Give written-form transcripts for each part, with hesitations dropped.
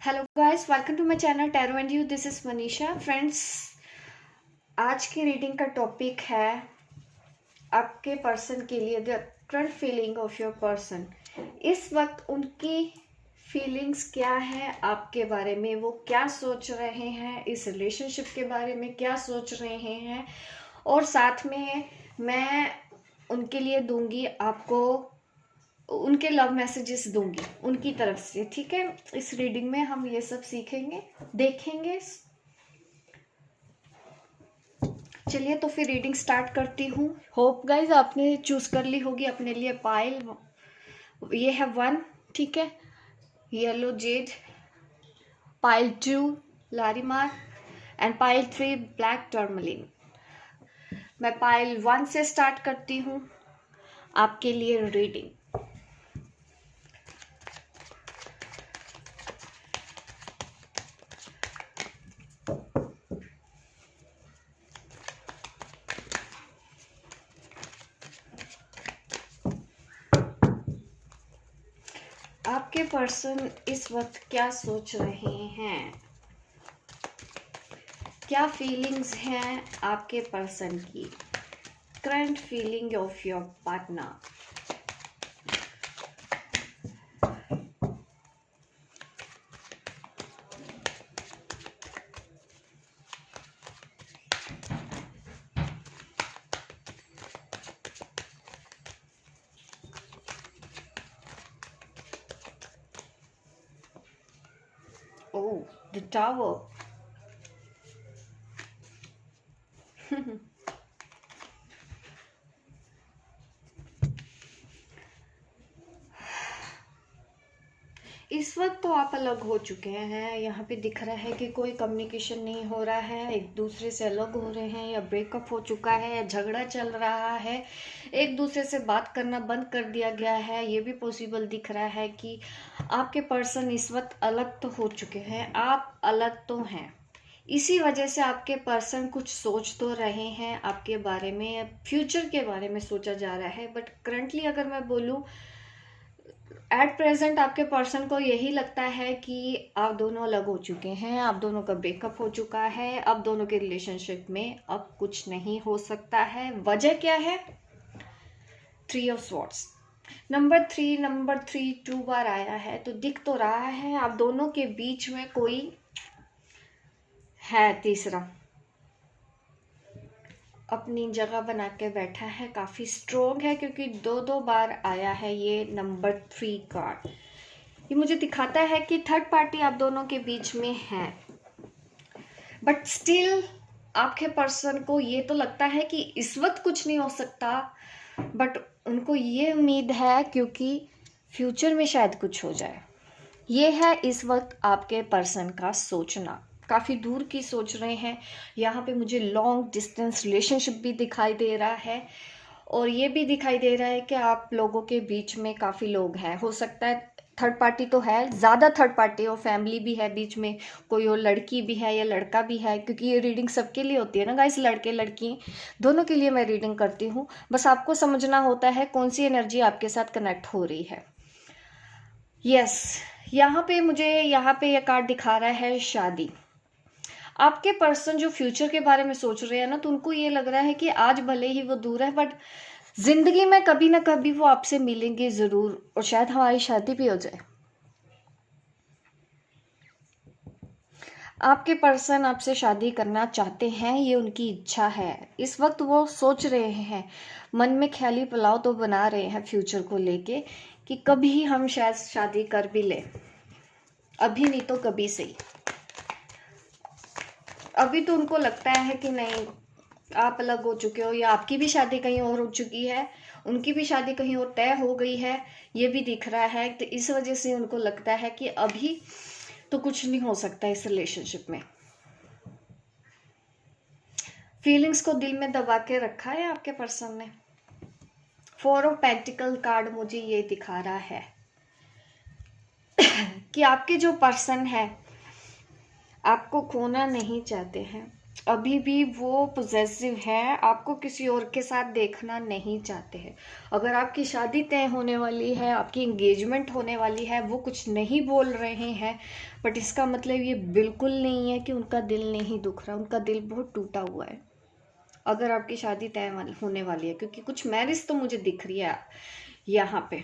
Hello guys, welcome to my channel tarot and you. This is Manisha. Friends, आज की reading का topic है आपके पर्सन के लिए the current feeling of your person. इस वक्त उनकी फीलिंग्स क्या है आपके बारे में, वो क्या सोच रहे हैं, इस रिलेशनशिप के बारे में क्या सोच रहे हैं, और साथ में मैं उनके लिए दूंगी आपको उनके लव मैसेजेस दूंगी उनकी तरफ से। ठीक है, इस रीडिंग में हम ये सब सीखेंगे, देखेंगे। चलिए तो फिर रीडिंग स्टार्ट करती हूँ। होप गाइज आपने चूज कर ली होगी अपने लिए पाइल। ये है 1, ठीक है, yellow jade, pile 2 larimar and pile 3 black tourmaline. मैं पाइल 1 से स्टार्ट करती हूँ आपके लिए रीडिंग। आपके पर्सन इस वक्त क्या सोच रहे हैं, क्या फीलिंग्स हैं आपके पर्सन की, current feeling of your partner. Oh, the tower. इस वक्त तो आप अलग हो चुके हैं। यहाँ पे दिख रहा है कि कोई कम्युनिकेशन नहीं हो रहा है, एक दूसरे से अलग हो रहे हैं, या ब्रेकअप हो चुका है, या झगड़ा चल रहा है, एक दूसरे से बात करना बंद कर दिया गया है। ये भी पॉसिबल दिख रहा है कि आपके पर्सन इस वक्त अलग तो हो चुके हैं, आप अलग तो हैं। इसी वजह से आपके पर्सन कुछ सोच तो रहे हैं आपके बारे में, फ्यूचर के बारे में सोचा जा रहा है। बट करंटली अगर मैं बोलूँ, एट प्रेजेंट आपके पर्सन को यही लगता है कि आप दोनों अलग हो चुके हैं, आप दोनों का ब्रेकअप हो चुका है, अब दोनों के रिलेशनशिप में अब कुछ नहीं हो सकता है। वजह क्या है? 3 ऑफ स्वॉर्ड्स, नंबर थ्री 2 बार आया है, तो दिख तो रहा है आप दोनों के बीच में कोई है तीसरा, अपनी जगह बना के बैठा है, काफी स्ट्रोंग है, क्योंकि 2 बार आया है ये नंबर 3 कार्ड। ये मुझे दिखाता है कि थर्ड पार्टी आप दोनों के बीच में है, बट स्टिल आपके पर्सन को ये तो लगता है कि इस वक्त कुछ नहीं हो सकता, बट उनको ये उम्मीद है क्योंकि फ्यूचर में शायद कुछ हो जाए। ये है इस वक्त आपके पर्सन का सोचना, काफ़ी दूर की सोच रहे हैं। यहाँ पे मुझे लॉन्ग डिस्टेंस रिलेशनशिप भी दिखाई दे रहा है, और ये भी दिखाई दे रहा है कि आप लोगों के बीच में काफ़ी लोग हैं। हो सकता है थर्ड पार्टी तो है, ज़्यादा थर्ड पार्टी हो, फैमिली भी है बीच में, कोई और लड़की भी है या लड़का भी है, क्योंकि ये रीडिंग सबके लिए होती है ना गाइस, लड़के लड़की दोनों के लिए मैं रीडिंग करती हूँ। बस आपको समझना होता है कौन सी एनर्जी आपके साथ कनेक्ट हो रही है। यस, यहाँ पे मुझे यहाँ पे ये कार्ड दिखा रहा है शादी। आपके पर्सन जो फ्यूचर के बारे में सोच रहे हैं ना, तो उनको ये लग रहा है कि आज भले ही वो दूर है, बट जिंदगी में कभी ना कभी वो आपसे मिलेंगे जरूर, और शायद हमारी शादी भी हो जाए। आपके पर्सन आपसे शादी करना चाहते हैं, ये उनकी इच्छा है। इस वक्त वो सोच रहे हैं, मन में ख्याली पुलाव तो बना रहे हैं फ्यूचर को लेके, कि कभी हम शायद शादी कर भी ले, अभी नहीं तो कभी सही। अभी तो उनको लगता है कि नहीं, आप अलग हो चुके हो, या आपकी भी शादी कहीं और हो चुकी है, उनकी भी शादी कहीं और तय हो गई है, ये भी दिख रहा है। तो इस वजह से उनको लगता है कि अभी तो कुछ नहीं हो सकता इस रिलेशनशिप में। फीलिंग्स को दिल में दबा के रखा है आपके पर्सन ने। 4 ऑफ पेंटिकल कार्ड मुझे ये दिखा रहा है कि आपके जो पर्सन है आपको खोना नहीं चाहते हैं, अभी भी वो पॉजेसिव है, आपको किसी और के साथ देखना नहीं चाहते हैं। अगर आपकी शादी तय होने वाली है, आपकी एंगेजमेंट होने वाली है, वो कुछ नहीं बोल रहे हैं, बट इसका मतलब ये बिल्कुल नहीं है कि उनका दिल नहीं दुख रहा, उनका दिल बहुत टूटा हुआ है। अगर आपकी शादी तय होने वाली है, क्योंकि कुछ मैरिज तो मुझे दिख रही है यहाँ पे।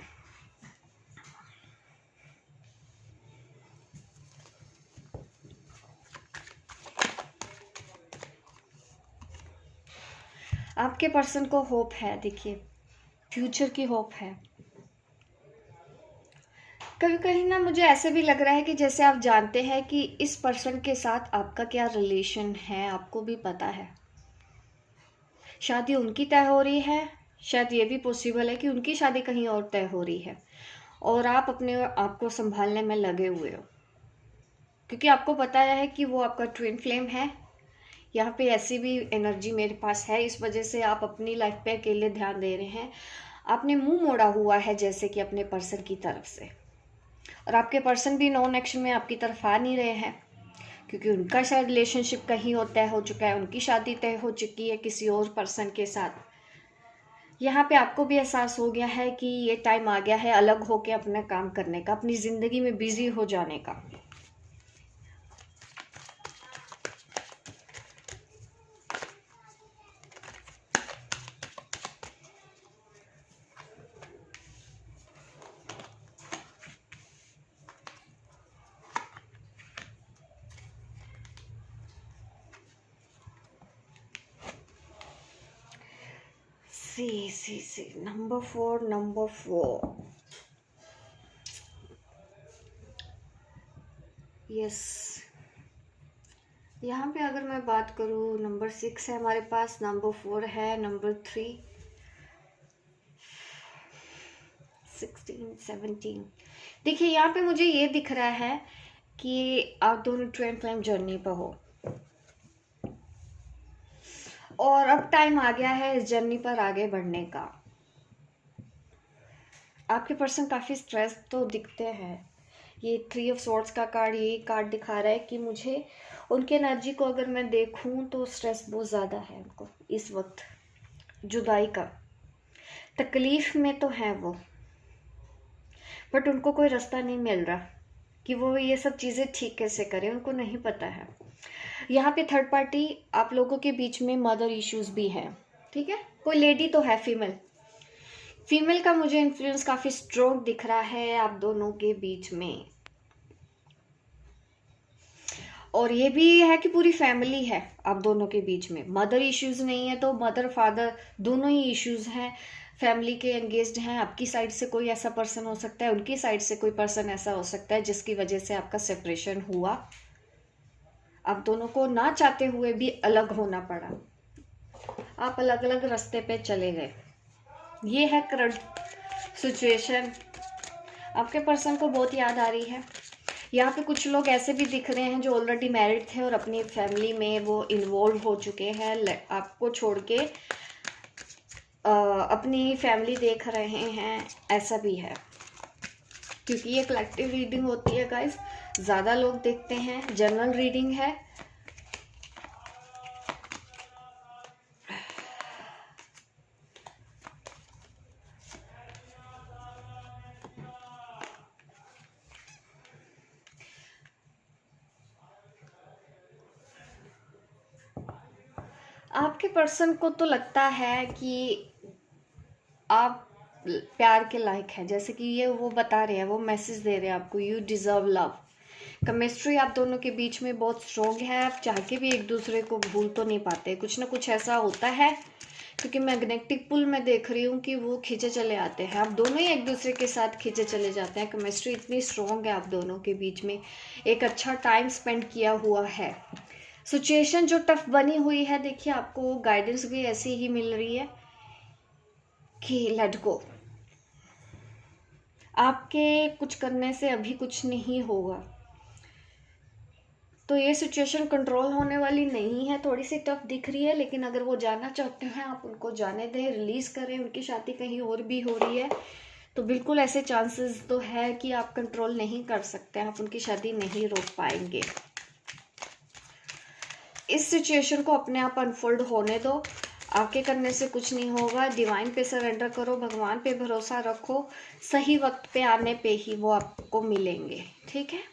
आपके पर्सन को होप है, देखिए फ्यूचर की होप है। कहीं कहीं ना मुझे ऐसे भी लग रहा है कि जैसे आप जानते हैं कि इस पर्सन के साथ आपका क्या रिलेशन है, आपको भी पता है। शादी उनकी तय हो रही है, शायद ये भी पॉसिबल है कि उनकी शादी कहीं और तय हो रही है, और आप अपने आप को संभालने में लगे हुए हो, क्योंकि आपको पता है कि वो आपका ट्विन फ्लेम है। यहाँ पे ऐसी भी एनर्जी मेरे पास है, इस वजह से आप अपनी लाइफ पे अकेले ध्यान दे रहे हैं। आपने मुंह मोड़ा हुआ है जैसे कि अपने पर्सन की तरफ से, और आपके पर्सन भी नॉन एक्शन में आपकी तरफ आ नहीं रहे हैं, क्योंकि उनका शायद रिलेशनशिप कहीं और तय हो चुका है, उनकी शादी तय हो चुकी है किसी और पर्सन के साथ। यहाँ पे आपको भी एहसास हो गया है कि ये टाइम आ गया है अलग होके अपना काम करने का, अपनी जिंदगी में बिजी हो जाने का। C number 4 yes. यहाँ पे अगर मैं बात करूँ, नंबर 6 है हमारे पास, नंबर 4 है, नंबर 3, 16, 17। देखिए यहाँ पे मुझे ये दिख रहा है कि आप दोनों ट्विन फ्लेम जर्नी पर हो, और अब टाइम आ गया है इस जर्नी पर आगे बढ़ने का। आपके पर्सन काफ़ी स्ट्रेस तो दिखते हैं। ये 3 ऑफ स्वॉर्ड्स का कार्ड, ये कार्ड दिखा रहा है कि मुझे उनके एनर्जी को अगर मैं देखूं तो स्ट्रेस बहुत ज़्यादा है उनको इस वक्त, जुदाई का तकलीफ में तो है वो, बट उनको कोई रास्ता नहीं मिल रहा कि वो ये सब चीज़ें ठीक कैसे करें, उनको नहीं पता है। यहाँ पे थर्ड पार्टी आप लोगों के बीच में मदर इश्यूज भी है, ठीक है, कोई लेडी तो है, फीमेल का मुझे इन्फ्लुएंस काफ़ी स्ट्रॉन्ग दिख रहा है आप दोनों के बीच में। और ये भी है कि पूरी फैमिली है आप दोनों के बीच में, मदर इश्यूज नहीं है तो मदर फादर दोनों ही इश्यूज हैं, फैमिली के एंगेज्ड हैं। आपकी साइड से कोई ऐसा पर्सन हो सकता है, उनकी साइड से कोई पर्सन ऐसा हो सकता है जिसकी वजह से आपका सेपरेशन हुआ, आप दोनों को ना चाहते हुए भी अलग होना पड़ा, आप अलग अलग रास्ते पे चले गए। ये है करंट सिचुएशन। आपके पर्सन को बहुत याद आ रही है। यहाँ पे कुछ लोग ऐसे भी दिख रहे हैं जो ऑलरेडी मैरिड थे और अपनी फैमिली में वो इन्वॉल्व हो चुके हैं, आपको छोड़ के अपनी फैमिली देख रहे हैं, ऐसा भी है। क्योंकि ये कलेक्टिव रीडिंग होती है गाइस, ज़्यादा लोग देखते हैं, जनरल रीडिंग है। आपके पर्सन को तो लगता है कि आप प्यार के लायक हैं, जैसे कि ये वो बता रहे हैं, वो मैसेज दे रहे हैं आपको, यू डिजर्व लव। केमिस्ट्री आप दोनों के बीच में बहुत स्ट्रॉन्ग है, आप चाह के भी एक दूसरे को भूल तो नहीं पाते, कुछ ना कुछ ऐसा होता है, क्योंकि मैग्नेटिक पुल में देख रही हूँ कि वो खींचे चले आते हैं, आप दोनों ही एक दूसरे के साथ खींचे चले जाते हैं। केमिस्ट्री इतनी स्ट्रॉन्ग है आप दोनों के बीच में, एक अच्छा टाइम स्पेंड किया हुआ है। सिचुएशन जो टफ बनी हुई है, देखिए आपको गाइडेंस भी ऐसी ही मिल रही है कि लेट गो, आपके कुछ करने से अभी कुछ नहीं होगा। तो ये सिचुएशन कंट्रोल होने वाली नहीं है, थोड़ी सी टफ दिख रही है, लेकिन अगर वो जाना चाहते हैं आप उनको जाने दें, रिलीज करें। उनकी शादी कहीं और भी हो रही है तो बिल्कुल ऐसे चांसेस तो है कि आप कंट्रोल नहीं कर सकते, आप उनकी शादी नहीं रोक पाएंगे। इस सिचुएशन को अपने आप अनफोल्ड होने दो, आपके करने से कुछ नहीं होगा। डिवाइन पे सरेंडर करो, भगवान पे भरोसा रखो, सही वक्त पे आने पे ही वो आपको मिलेंगे, ठीक है।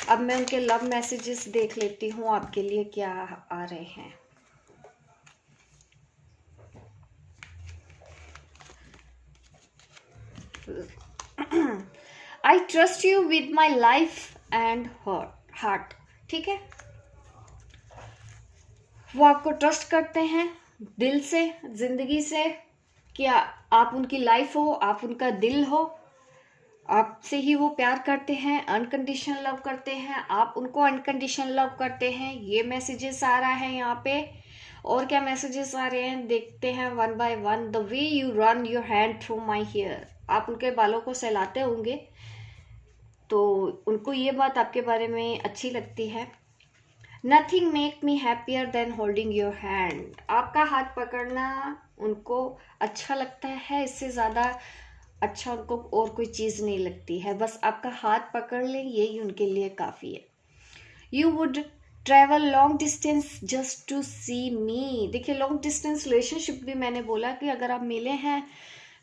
अब मैं उनके लव मैसेजेस देख लेती हूँ आपके लिए क्या आ रहे हैं। I trust you with my life and heart, ठीक है। वो आपको ट्रस्ट करते हैं दिल से, जिंदगी से, कि आप उनकी लाइफ हो, आप उनका दिल हो, आपसे ही वो प्यार करते हैं, अनकंडीशनल लव करते हैं, आप उनको अनकंडीशनल लव करते हैं। ये मैसेजेस आ रहा है यहाँ पे। और क्या मैसेजेस आ रहे हैं देखते हैं one by one. The way you run your hand through my hair, आप उनके बालों को सहलाते होंगे तो उनको ये बात आपके बारे में अच्छी लगती है। Nothing make me happier than holding your hand, आपका हाथ पकड़ना उनको अच्छा लगता है, इससे ज़्यादा अच्छा उनको और कोई चीज़ नहीं लगती है। बस आपका हाथ पकड़ लें यही उनके लिए काफ़ी है। You would travel long distance just to see me, देखिए लॉन्ग डिस्टेंस रिलेशनशिप भी मैंने बोला कि अगर आप मिले हैं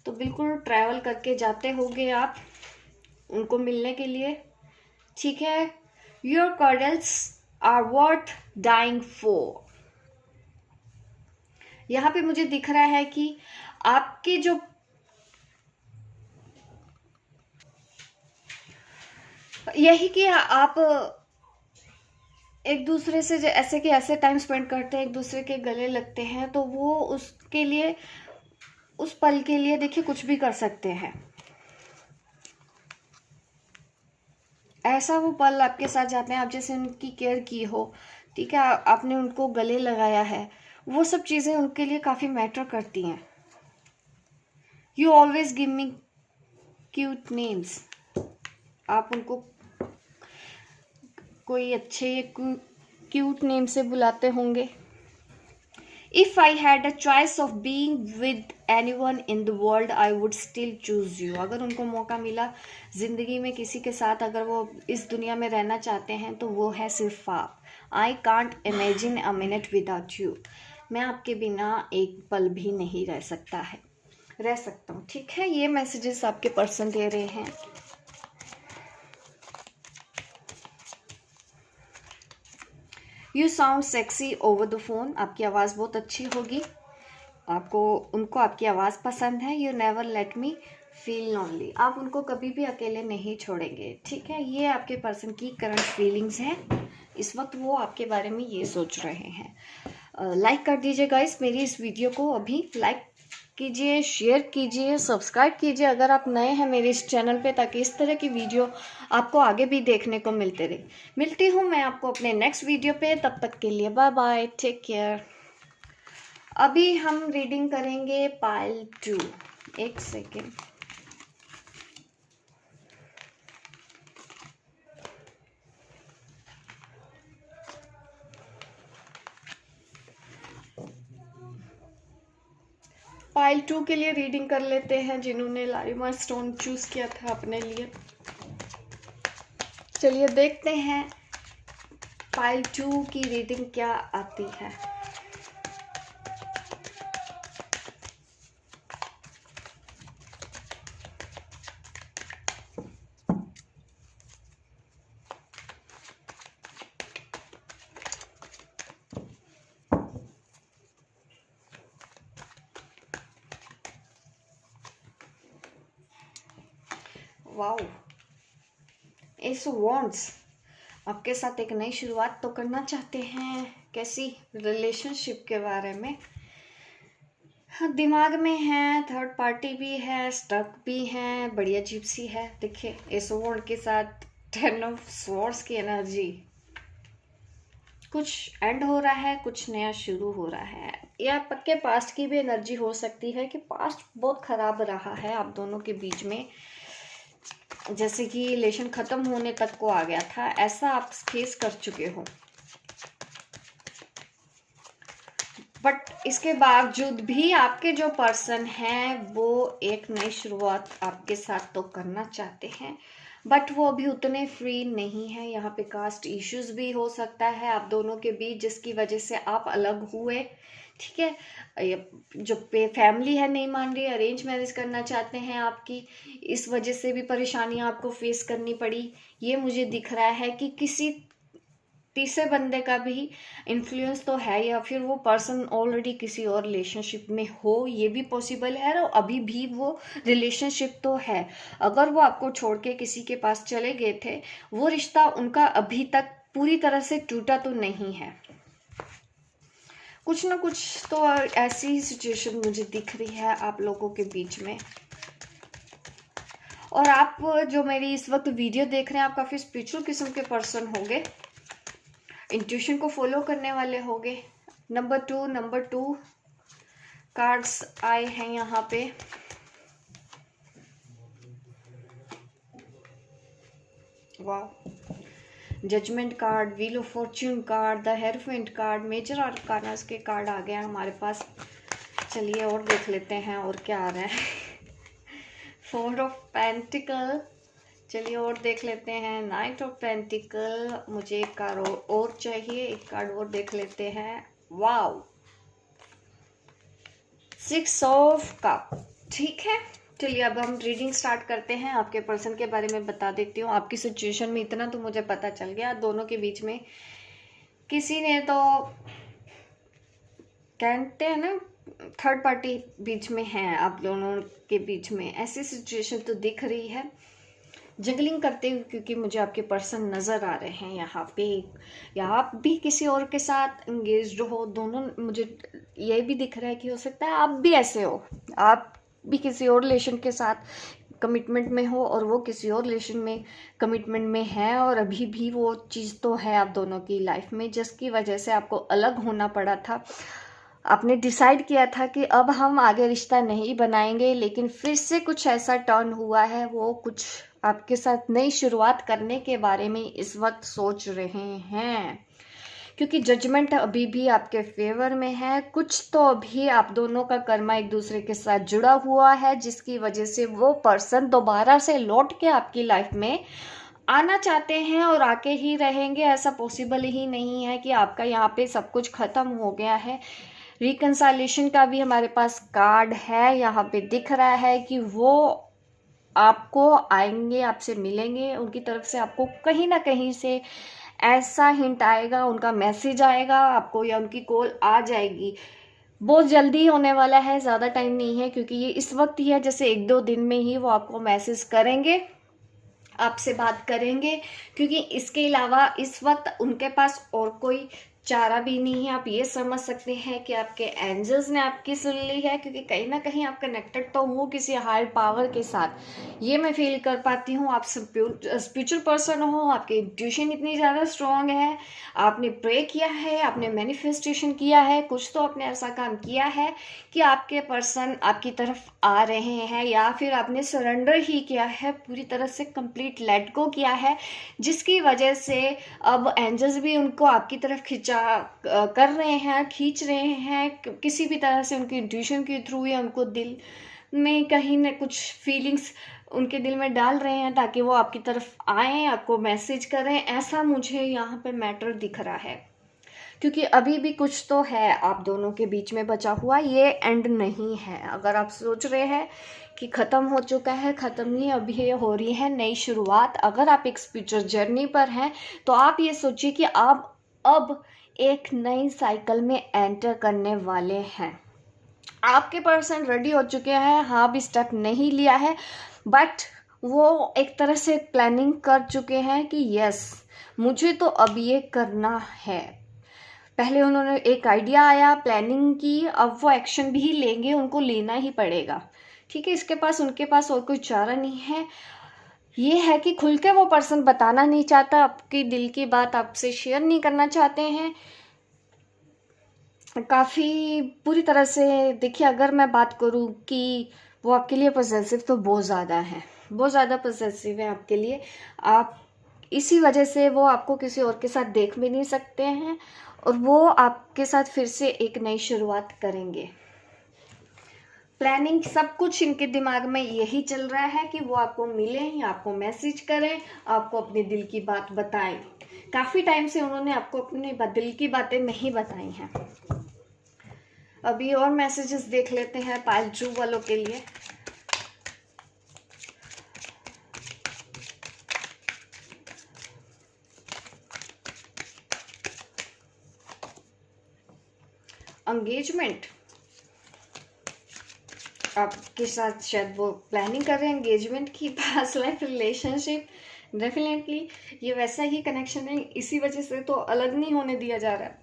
तो बिल्कुल ट्रैवल करके जाते होंगे आप उनको मिलने के लिए, ठीक है। Your cordials are worth dying for, यहाँ पे मुझे दिख रहा है कि आपके जो यही कि आप एक दूसरे से ऐसे कि ऐसे टाइम स्पेंड करते हैं, एक दूसरे के गले लगते हैं, तो वो उसके लिए, उस पल के लिए देखिए कुछ भी कर सकते हैं। ऐसा वो पल आपके साथ जाते हैं, आप जैसे उनकी केयर की हो, ठीक है, आपने उनको गले लगाया है, वो सब चीज़ें उनके लिए काफ़ी मैटर करती हैं। You always give me cute names, आप उनको कोई अच्छे क्यूट नेम से बुलाते होंगे। If I had a choice of being with anyone in the world I would still choose you, अगर उनको मौका मिला जिंदगी में किसी के साथ, अगर वो इस दुनिया में रहना चाहते हैं तो वो है सिर्फ आप। I can't imagine a minute without you, मैं आपके बिना एक पल भी नहीं रह सकता हूँ, ठीक है। ये मैसेजेस आपके पर्सन दे रहे हैं। You sound sexy over the phone, आपकी आवाज़ बहुत अच्छी होगी, उनको आपकी आवाज़ पसंद है। You never let me feel lonely, आप उनको कभी भी अकेले नहीं छोड़ेंगे, ठीक है। ये आपके पर्सन की करंट फीलिंग्स हैं, इस वक्त वो आपके बारे में ये सोच रहे हैं। लाइक कर दीजिए गाइस मेरी इस वीडियो को, अभी लाइक कीजिए, शेयर कीजिए, सब्सक्राइब कीजिए अगर आप नए हैं मेरे इस चैनल पे, ताकि इस तरह की वीडियो आपको आगे भी देखने को मिलते रहे। मिलती हूँ मैं आपको अपने नेक्स्ट वीडियो पे, तब तक के लिए बाय बाय, टेक केयर। अभी हम रीडिंग करेंगे पाइल 2, एक सेकेंड। पाइल 2 के लिए रीडिंग कर लेते हैं जिन्होंने लारिमा स्टोन चूज किया था अपने लिए। चलिए देखते हैं पाइल 2 की रीडिंग क्या आती है। वाओ, एस ऑफ वॉन्ड्स, आपके साथ एक नई शुरुआत तो करना चाहते हैं, कैसी रिलेशनशिप के बारे में दिमाग में है, थर्ड पार्टी भी है, स्टक भी है, बड़ी अजीब सी है। देखिए एस ऑफ वॉन्ड के साथ 10 ऑफ स्वॉर्ड्स की एनर्जी, कुछ एंड हो रहा है, कुछ नया शुरू हो रहा है, या पक्के पास्ट की भी एनर्जी हो सकती है कि पास्ट बहुत खराब रहा है आप दोनों के बीच में, जैसे कि रिलेशन खत्म होने तक को आ गया था, ऐसा आप फेस कर चुके हो। बट इसके बावजूद भी आपके जो पर्सन हैं वो एक नई शुरुआत आपके साथ तो करना चाहते हैं। बट वो अभी उतने फ्री नहीं है। यहाँ पे कास्ट इश्यूज भी हो सकता है आप दोनों के बीच, जिसकी वजह से आप अलग हुए। ठीक है, जो पे फैमिली है नहीं मान रही, अरेंज मैरिज करना चाहते हैं आपकी, इस वजह से भी परेशानियां आपको फेस करनी पड़ी। ये मुझे दिख रहा है कि किसी तीसरे बंदे का भी इन्फ्लुएंस तो है, या फिर वो पर्सन ऑलरेडी किसी और रिलेशनशिप में हो, ये भी पॉसिबल है। और अभी भी वो रिलेशनशिप तो है। अगर वो आपको छोड़ के किसी के पास चले गए थे, वो रिश्ता उनका अभी तक पूरी तरह से टूटा तो नहीं है। कुछ ना कुछ तो ऐसी सिचुएशन मुझे दिख रही है आप लोगों के बीच में। और आप जो मेरी इस वक्त वीडियो देख रहे हैं, आप काफ़ी स्पिरिचुअल किस्म के पर्सन होंगे, इंट्यूशन को फॉलो करने वाले होंगे। नंबर टू कार्ड्स आए हैं यहाँ पे। वाह, judgement card, wheel of fortune card, the hierophant card, major arcanas के कार्ड आ गए हमारे पास। चलिए और देख लेते हैं और क्या आ रहा है। फोर ऑफ पेंटिकल, चलिए और देख लेते हैं। नाइट ऑफ पेंटिकल, मुझे एक कार्ड और चाहिए, एक कार्ड और देख लेते हैं। Wow, six of cup. ठीक है, चलिए अब हम रीडिंग स्टार्ट करते हैं। आपके पर्सन के बारे में बता देती हूँ। आपकी सिचुएशन में इतना तो मुझे पता चल गया, दोनों के बीच में किसी ने तो कहते हैं ना थर्ड पार्टी बीच में है, आप दोनों के बीच में ऐसी सिचुएशन तो दिख रही है। जगलिंग करते हुए क्योंकि मुझे आपके पर्सन नज़र आ रहे हैं यहाँ पे, या आप भी किसी और के साथ इंगेज्ड हो। दोनों मुझे ये भी दिख रहा है कि हो सकता है आप भी ऐसे हो, आप भी किसी और रिलेशन के साथ कमिटमेंट में हो और वो किसी और रिलेशन में कमिटमेंट में है, और अभी भी वो चीज़ तो है आप दोनों की लाइफ में, जिसकी वजह से आपको अलग होना पड़ा था। आपने डिसाइड किया था कि अब हम आगे रिश्ता नहीं बनाएंगे, लेकिन फिर से कुछ ऐसा टर्न हुआ है, वो कुछ आपके साथ नई शुरुआत करने के बारे में इस वक्त सोच रहे हैं, क्योंकि जजमेंट अभी भी आपके फेवर में है। कुछ तो अभी आप दोनों का कर्मा एक दूसरे के साथ जुड़ा हुआ है, जिसकी वजह से वो पर्सन दोबारा से लौट के आपकी लाइफ में आना चाहते हैं और आके ही रहेंगे। ऐसा पॉसिबल ही नहीं है कि आपका यहाँ पे सब कुछ खत्म हो गया है। रिकंसाइलेशन का भी हमारे पास कार्ड है, यहाँ पे दिख रहा है कि वो आपको आएंगे, आपसे मिलेंगे, उनकी तरफ से आपको कहीं ना कहीं से ऐसा हिंट आएगा, उनका मैसेज आएगा आपको, या उनकी कॉल आ जाएगी। बहुत जल्दी होने वाला है, ज़्यादा टाइम नहीं है, क्योंकि ये इस वक्त ही है, जैसे एक दो दिन में ही वो आपको मैसेज करेंगे, आपसे बात करेंगे, क्योंकि इसके अलावा इस वक्त उनके पास और कोई चारा भी नहीं है। आप ये समझ सकते हैं कि आपके एंजल्स ने आपकी सुन ली है, क्योंकि कहीं ना कहीं आप कनेक्टेड तो हो किसी हायर पावर के साथ, ये मैं फील कर पाती हूँ। आप स्पिरिचुअल पर्सन हो, आपकी इंट्यूशन इतनी ज़्यादा स्ट्रॉन्ग है, आपने प्रे किया है, आपने मैनिफेस्टेशन किया है, कुछ तो आपने ऐसा काम किया है कि आपके पर्सन आपकी तरफ आ रहे हैं, या फिर आपने सरेंडर ही किया है, पूरी तरह से कंप्लीट लेट गो किया है, जिसकी वजह से अब एंजल्स भी उनको आपकी तरफ कर रहे हैं, खींच रहे हैं किसी भी तरह से, उनकी इंट्यूशन के थ्रू, या उनको दिल में कहीं ना कुछ फीलिंग्स उनके दिल में डाल रहे हैं, ताकि वो आपकी तरफ आएँ, आपको मैसेज करें। ऐसा मुझे यहाँ पे मैटर दिख रहा है, क्योंकि अभी भी कुछ तो है आप दोनों के बीच में बचा हुआ, ये एंड नहीं है। अगर आप सोच रहे हैं कि ख़त्म हो चुका है, ख़त्म नहीं, अभी हो रही है नई शुरुआत। अगर आप एक स्पिरिचुअल जर्नी पर हैं, तो आप ये सोचिए कि आप अब एक नई साइकिल में एंटर करने वाले हैं। आपके पर्सन रेडी हो चुके हैं, हाँ भी स्टेप नहीं लिया है, बट वो एक तरह से प्लानिंग कर चुके हैं कि यस मुझे तो अब ये करना है। पहले उन्होंने एक आइडिया आया, प्लानिंग की, अब वो एक्शन भी लेंगे, उनको लेना ही पड़ेगा। ठीक है, इसके पास उनके पास और कोई चारा नहीं है। ये है कि खुल के वो पर्सन बताना नहीं चाहता, आपकी दिल की बात आपसे शेयर नहीं करना चाहते हैं। काफ़ी पूरी तरह से देखिए, अगर मैं बात करूँ कि वो आपके लिए पॉसेसिव तो बहुत ज़्यादा है, बहुत ज़्यादा पॉसेसिव है आपके लिए। आप इसी वजह से वो आपको किसी और के साथ देख भी नहीं सकते हैं, और वो आपके साथ फिर से एक नई शुरुआत करेंगे। प्लानिंग सब कुछ इनके दिमाग में यही चल रहा है कि वो आपको मिलें, आपको मैसेज करें, आपको अपने दिल की बात बताएं। काफ़ी टाइम से उन्होंने आपको अपने दिल की बातें नहीं बताई हैं। अभी और मैसेजेस देख लेते हैं पाइल ड्रू वालों के लिए। एंगेजमेंट, आपके साथ शायद वो प्लानिंग कर रहे हैं एंगेजमेंट की। पास्ट लाइफ रिलेशनशिप, डेफिनेटली ये वैसा ही कनेक्शन है, इसी वजह से तो अलग नहीं होने दिया जा रहा है।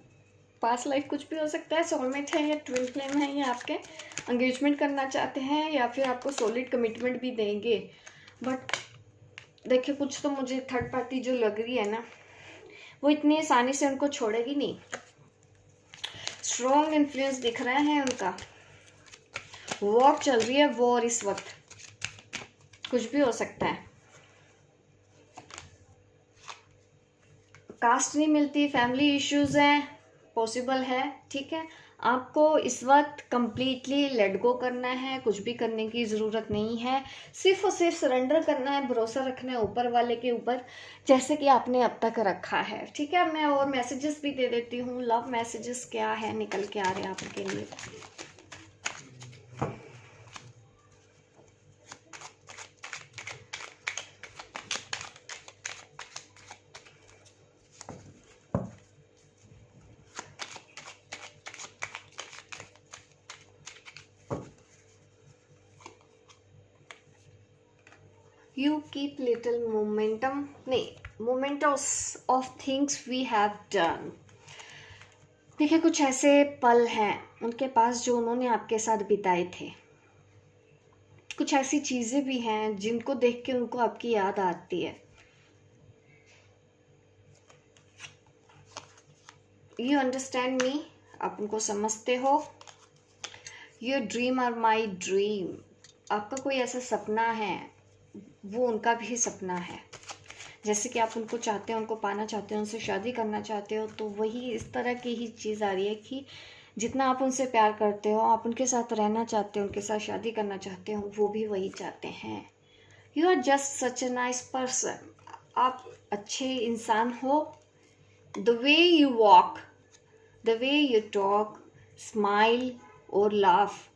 पास्ट लाइफ कुछ भी हो सकता है, सोलमेट है या ट्विन फ्लेम है, या आपके एंगेजमेंट करना चाहते हैं या फिर आपको सॉलिड कमिटमेंट भी देंगे। बट देखिए, कुछ तो मुझे थर्ड पार्टी जो लग रही है ना, वो इतनी आसानी से उनको छोड़ेगी नहीं। स्ट्रॉन्ग इन्फ्लुएंस दिख रहा है उनका। वॉर चल रही है, वॉर इस वक्त, कुछ भी हो सकता है। कास्ट नहीं मिलती, फैमिली इश्यूज हैं, पॉसिबल है, ठीक है। आपको इस वक्त कंप्लीटली लेट गो करना है, कुछ भी करने की ज़रूरत नहीं है। सिर्फ और सिर्फ सरेंडर करना है, भरोसा रखना है ऊपर वाले के ऊपर, जैसे कि आपने अब तक रखा है, ठीक है। मैं और मैसेजेस भी दे देती हूँ। लव मैसेजेस क्या है निकल के आ रहे हैं आपके लिए। You keep little momentum, नहीं, momentous of things we have done। देखिए, कुछ ऐसे पल हैं उनके पास जो उन्होंने आपके साथ बिताए थे। कुछ ऐसी चीज़ें भी हैं जिनको देख के उनको आपकी याद आती है। You understand me, आप उनको समझते हो। Your dream are my dream, आपका कोई ऐसा सपना है, वो उनका भी सपना है। जैसे कि आप उनको चाहते हो, उनको पाना चाहते हो, उनसे शादी करना चाहते हो, तो वही इस तरह की ही चीज़ आ रही है कि जितना आप उनसे प्यार करते हो, आप उनके साथ रहना चाहते हो, उनके साथ शादी करना चाहते हो, वो भी वही चाहते हैं। You are just such a nice person, आप अच्छे इंसान हो। The way you walk, the way you talk, smile और लाफ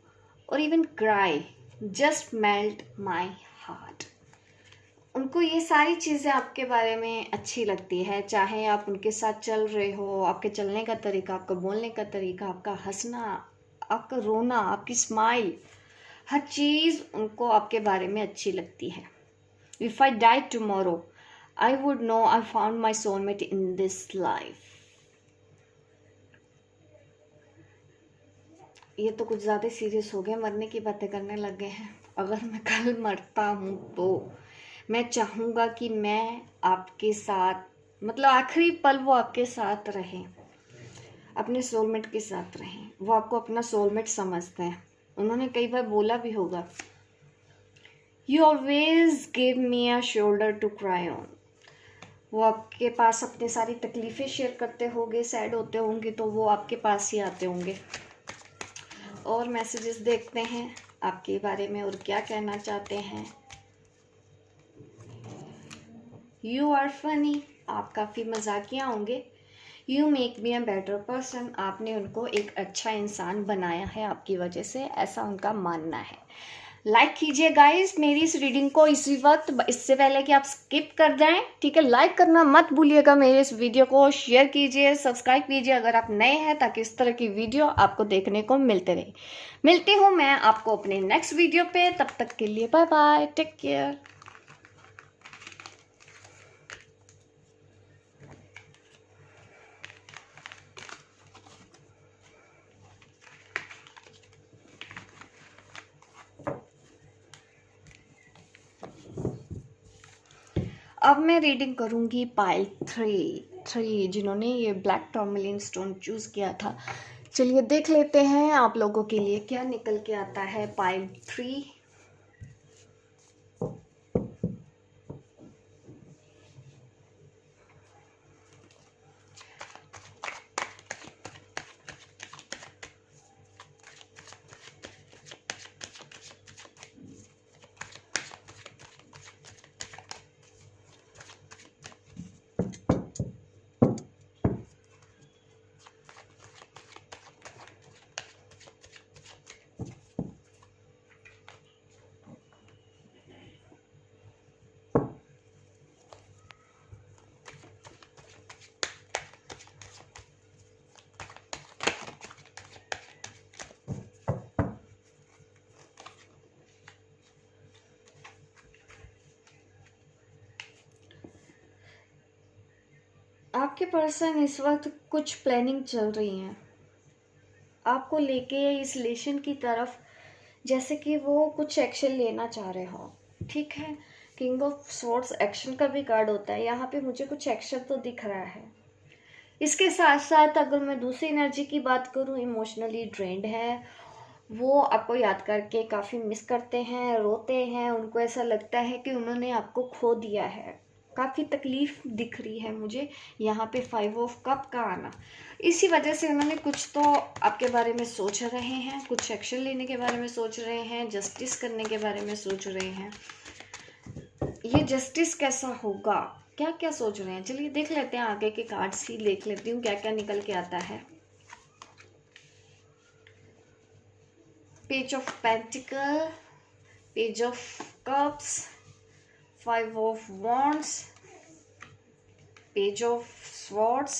और even cry just melt my heart. उनको ये सारी चीज़ें आपके बारे में अच्छी लगती है, चाहे आप उनके साथ चल रहे हो, आपके चलने का तरीका, आपका बोलने का तरीका, आपका हंसना, आपका रोना, आपकी स्माइल, हर चीज़ उनको आपके बारे में अच्छी लगती है। If I die tomorrow I would know I found my soulmate in this life. ये तो कुछ ज़्यादा सीरियस हो गए, मरने की बातें करने लग गए हैं। अगर मैं कल मरता हूँ तो मैं चाहूँगा कि मैं आपके साथ, मतलब आखिरी पल वो आपके साथ रहें, अपने सोलमेट के साथ रहें। वो आपको अपना सोलमेट समझते हैं। उन्होंने कई बार बोला भी होगा, you always give me a shoulder to cry on. वो आपके पास अपनी सारी तकलीफ़ें शेयर करते होंगे, सैड होते होंगे, तो वो आपके पास ही आते होंगे। और मैसेजेस देखते हैं आपके बारे में और क्या कहना चाहते हैं। यू आर फनी, आप काफ़ी मजाकिया होंगे। You make me a better person, आपने उनको एक अच्छा इंसान बनाया है आपकी वजह से, ऐसा उनका मानना है। लाइक कीजिए गाइस मेरी इस रीडिंग को इसी वक्त, इससे पहले कि आप स्किप कर जाएं, ठीक है। लाइक करना मत भूलिएगा मेरे इस वीडियो को, शेयर कीजिए, सब्सक्राइब कीजिए अगर आप नए हैं, ताकि इस तरह की वीडियो आपको देखने को मिलते रहे। मिलती हूँ मैं आपको अपने नेक्स्ट वीडियो पे, तब तक के लिए बाय बाय, टेक केयर। अब मैं रीडिंग करूंगी पाइल थ्री, जिन्होंने ये ब्लैक टर्मलिन स्टोन चूज़ किया था। चलिए देख लेते हैं आप लोगों के लिए क्या निकल के आता है पाइल 3। आपके पर्सन इस वक्त कुछ प्लानिंग चल रही है आपको लेके इस रिलेशन की तरफ, जैसे कि वो कुछ एक्शन लेना चाह रहे हो। ठीक है, किंग ऑफ स्वॉर्ड्स एक्शन का भी कार्ड होता है, यहाँ पे मुझे कुछ एक्शन तो दिख रहा है। इसके साथ साथ अगर मैं दूसरी एनर्जी की बात करूँ, इमोशनली ड्रेन्ड है, वो आपको याद करके काफ़ी मिस करते हैं, रोते हैं, उनको ऐसा लगता है कि उन्होंने आपको खो दिया है, काफ़ी तकलीफ दिख रही है मुझे यहाँ पे 5 ऑफ कप का आना। इसी वजह से उन्होंने कुछ तो आपके बारे में सोच रहे हैं, कुछ एक्शन लेने के बारे में सोच रहे हैं, जस्टिस करने के बारे में सोच रहे हैं। ये जस्टिस कैसा होगा, क्या क्या सोच रहे हैं, चलिए देख लेते हैं, आगे के कार्ड्स ही देख लेती हूँ क्या क्या निकल के आता है। Page of pentacle, page of cups, 5 of wands, page of swords,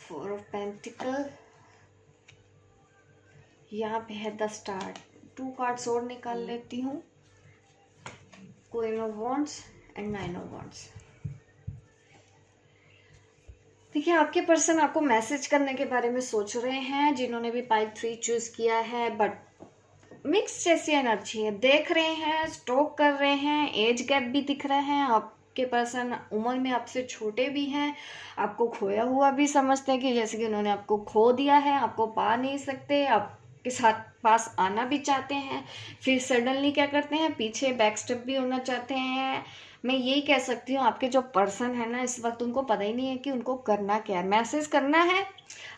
4 of pentacle, यहाँ पे है द स्टार। 2 कार्ड्स और निकाल लेती हूँ, queen of wands and 9 of wands. देखिए, आपके पर्सन आपको मैसेज करने के बारे में सोच रहे हैं, जिन्होंने भी पाइल 3 चूज किया है, बट मिक्स जैसी एनर्जी है, देख रहे हैं, स्टॉक कर रहे हैं, एज गैप भी दिख रहा है। आपके पर्सन उम्र में आपसे छोटे भी हैं, आपको खोया हुआ भी समझते हैं कि जैसे कि उन्होंने आपको खो दिया है, आपको पा नहीं सकते, आपके साथ पास आना भी चाहते हैं, फिर सडनली क्या करते हैं, पीछे बैक स्टेप भी होना चाहते हैं। मैं यही कह सकती हूँ, आपके जो पर्सन है ना, इस वक्त उनको पता ही नहीं है कि उनको करना क्या है। मैसेज करना है,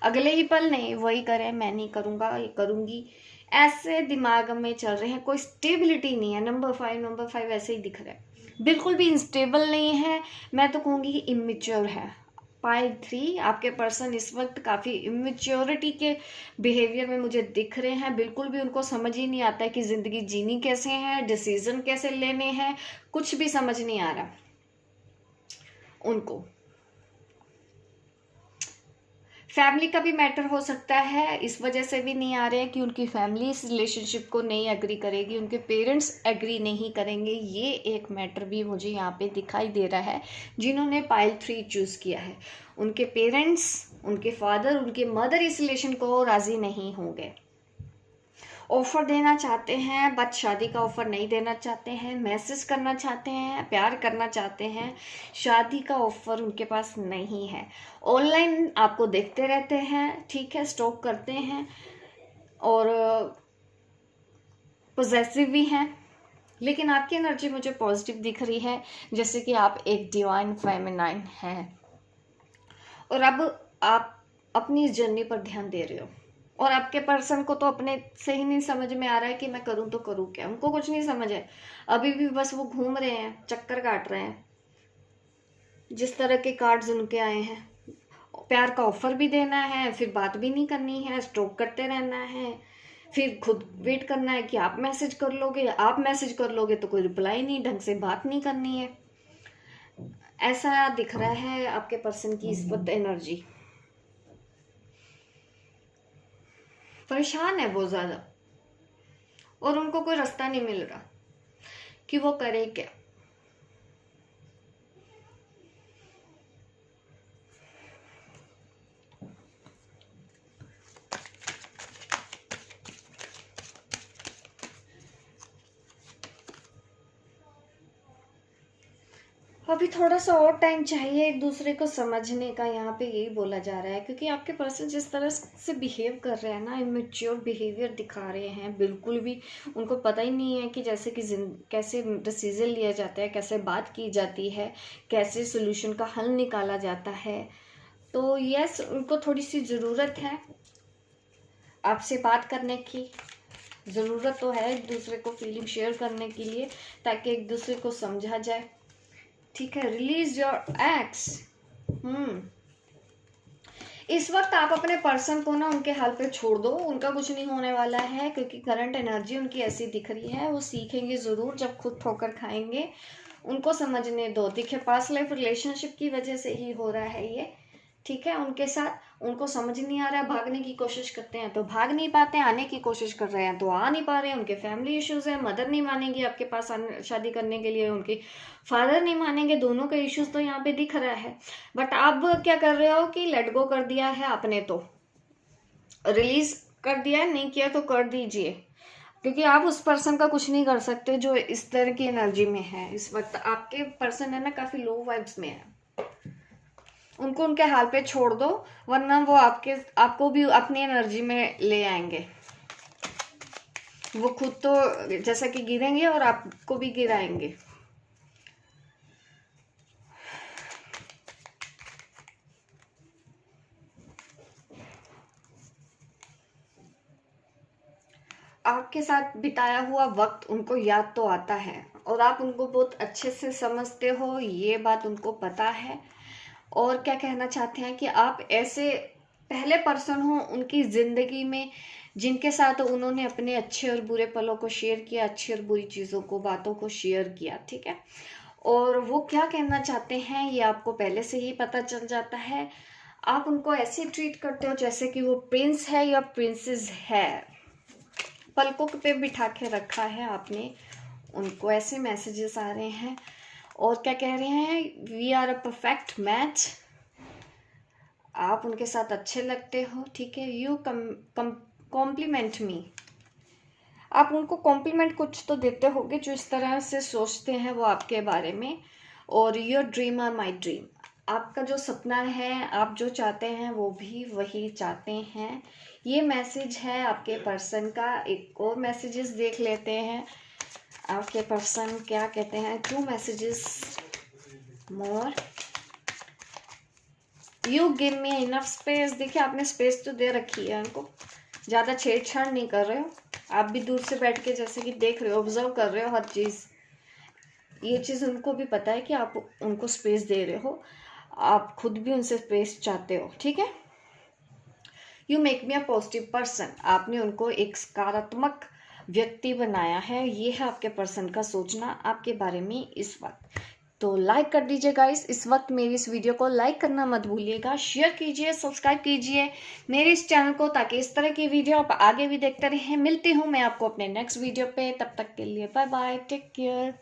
अगले ही पल नहीं वही करें, मैं नहीं करूँगा, ये करूँगी, ऐसे दिमाग में चल रहे हैं, कोई स्टेबिलिटी नहीं है। नंबर 5 ऐसे ही दिख रहा है, बिल्कुल भी इंस्टेबल नहीं है, मैं तो कहूँगी कि इमेच्योर है। पाइल 3 आपके पर्सन इस वक्त काफ़ी इमेच्योरिटी के बिहेवियर में मुझे दिख रहे हैं, बिल्कुल भी उनको समझ ही नहीं आता है कि ज़िंदगी जीनी कैसे है, डिसीजन कैसे लेने हैं, कुछ भी समझ नहीं आ रहा उनको। फैमिली का भी मैटर हो सकता है, इस वजह से भी नहीं आ रहे हैं कि उनकी फैमिली इस रिलेशनशिप को नहीं एग्री करेगी, उनके पेरेंट्स एग्री नहीं करेंगे, ये एक मैटर भी मुझे यहाँ पे दिखाई दे रहा है। जिन्होंने पाइल 3 चूज़ किया है, उनके पेरेंट्स, उनके फादर, उनके मदर इस रिलेशन को राज़ी नहीं होंगे। ऑफ़र देना चाहते हैं बट शादी का ऑफ़र नहीं देना चाहते हैं, मैसेज करना चाहते हैं, प्यार करना चाहते हैं, शादी का ऑफ़र उनके पास नहीं है। ऑनलाइन आपको देखते रहते हैं, ठीक है, स्टॉक करते हैं और पॉजेसिव भी हैं, लेकिन आपकी एनर्जी मुझे पॉजिटिव दिख रही है, जैसे कि आप एक डिवाइन फेमिनाइन हैं और अब आप अपनी इस जर्नी पर ध्यान दे रहे हो। और आपके पर्सन को तो अपने से ही नहीं समझ में आ रहा है कि मैं करूं तो करूं क्या, उनको कुछ नहीं समझ है, अभी भी बस वो घूम रहे हैं, चक्कर काट रहे हैं। जिस तरह के कार्ड्स उनके आए हैं, प्यार का ऑफर भी देना है, फिर बात भी नहीं करनी है, स्टॉक करते रहना है, फिर खुद वेट करना है कि आप मैसेज कर लोगे, आप मैसेज कर लोगे तो कोई रिप्लाई नहीं, ढंग से बात नहीं करनी है। ऐसा दिख रहा है आपके पर्सन की इस वक्त एनर्जी। परेशान है बहुत ज़्यादा और उनको कोई रास्ता नहीं मिल रहा कि वो करे क्या। अभी थोड़ा सा और टाइम चाहिए एक दूसरे को समझने का, यहाँ पे यही बोला जा रहा है, क्योंकि आपके पर्सन जिस तरह से बिहेव कर रहे हैं ना, इमेच्योर बिहेवियर दिखा रहे हैं, बिल्कुल भी उनको पता ही नहीं है कि जैसे कि कैसे डिसीजन लिया जाता है, कैसे बात की जाती है, कैसे सोल्यूशन का हल निकाला जाता है। तो यस, उनको थोड़ी सी ज़रूरत है आपसे बात करने की, ज़रूरत तो है एक दूसरे को फीलिंग शेयर करने के लिए, ताकि एक दूसरे को समझा जाए। ठीक है, रिलीज योर एक्स। इस वक्त आप अपने पर्सन को ना उनके हाल पे छोड़ दो, उनका कुछ नहीं होने वाला है, क्योंकि करंट एनर्जी उनकी ऐसी दिख रही है, वो सीखेंगे ज़रूर जब खुद ठोकर खाएंगे, उनको समझने दो। देखिए, पास्ट लाइफ रिलेशनशिप की वजह से ही हो रहा है ये, ठीक है। उनके साथ उनको समझ नहीं आ रहा है, भागने की कोशिश करते हैं तो भाग नहीं पाते, आने की कोशिश कर रहे हैं तो आ नहीं पा रहे हैं, उनके फैमिली इश्यूज है, मदर नहीं मानेगी आपके पास शादी करने के लिए, उनके फादर नहीं मानेंगे, दोनों का इश्यूज तो यहाँ पे दिख रहा है। बट आप क्या कर रहे हो कि लेट गो कर दिया है आपने, तो रिलीज कर दिया है, नहीं किया तो कर दीजिए, क्योंकि आप उस पर्सन का कुछ नहीं कर सकते जो इस तरह की एनर्जी में है। इस वक्त आपके पर्सन है ना काफी लो वाइब्स में है, उनको उनके हाल पे छोड़ दो, वरना वो आपको भी अपनी एनर्जी में ले आएंगे। वो खुद तो जैसा कि गिरेंगे और आपको भी गिराएंगे। आपके साथ बिताया हुआ वक्त उनको याद तो आता है और आप उनको बहुत अच्छे से समझते हो, ये बात उनको पता है। और क्या कहना चाहते हैं कि आप ऐसे पहले पर्सन हो उनकी जिंदगी में जिनके साथ उन्होंने अपने अच्छे और बुरे पलों को शेयर किया, अच्छी और बुरी चीज़ों को, बातों को शेयर किया, ठीक है। और वो क्या कहना चाहते हैं ये आपको पहले से ही पता चल जाता है। आप उनको ऐसे ट्रीट करते हो जैसे कि वो प्रिंस है या प्रिंसेस है, पलकों पे बिठा के रखा है आपने उनको, ऐसे मैसेजेस आ रहे हैं। और क्या कह रहे हैं, we are a perfect match, आप उनके साथ अच्छे लगते हो, ठीक है। यू कॉम्प्लीमेंट मी, आप उनको कॉम्प्लीमेंट कुछ तो देते होगे जो इस तरह से सोचते हैं वो आपके बारे में। और your dream are my dream, आपका जो सपना है, आप जो चाहते हैं वो भी वही चाहते हैं। ये मैसेज है आपके पर्सन का। एक और मैसेजेस देख लेते हैं आपके पर्सन क्या कहते हैं। 2 messages more. You give me enough space, देखिए आपने स्पेस तो दे रखी है उनको, ज़्यादा छेड़छाड़ नहीं कर रहे हो, आप भी दूर से बैठ के जैसे कि देख रहे हो, ऑब्जर्व कर रहे हो हर चीज़। ये चीज़ उनको भी पता है कि आप उनको स्पेस दे रहे हो, आप खुद भी उनसे स्पेस चाहते हो, ठीक है। You make me a positive person, आपने उनको एक सकारात्मक व्यक्ति बनाया है। ये है आपके पर्सन का सोचना आपके बारे में इस वक्त। तो लाइक कर दीजिए गाइस, इस वक्त मेरी इस वीडियो को लाइक करना मत भूलिएगा, शेयर कीजिए, सब्सक्राइब कीजिए मेरे इस चैनल को, ताकि इस तरह की वीडियो आप आगे भी देखते रहें। मिलती हूँ मैं आपको अपने नेक्स्ट वीडियो पे, तब तक के लिए बाय बाय, टेक केयर।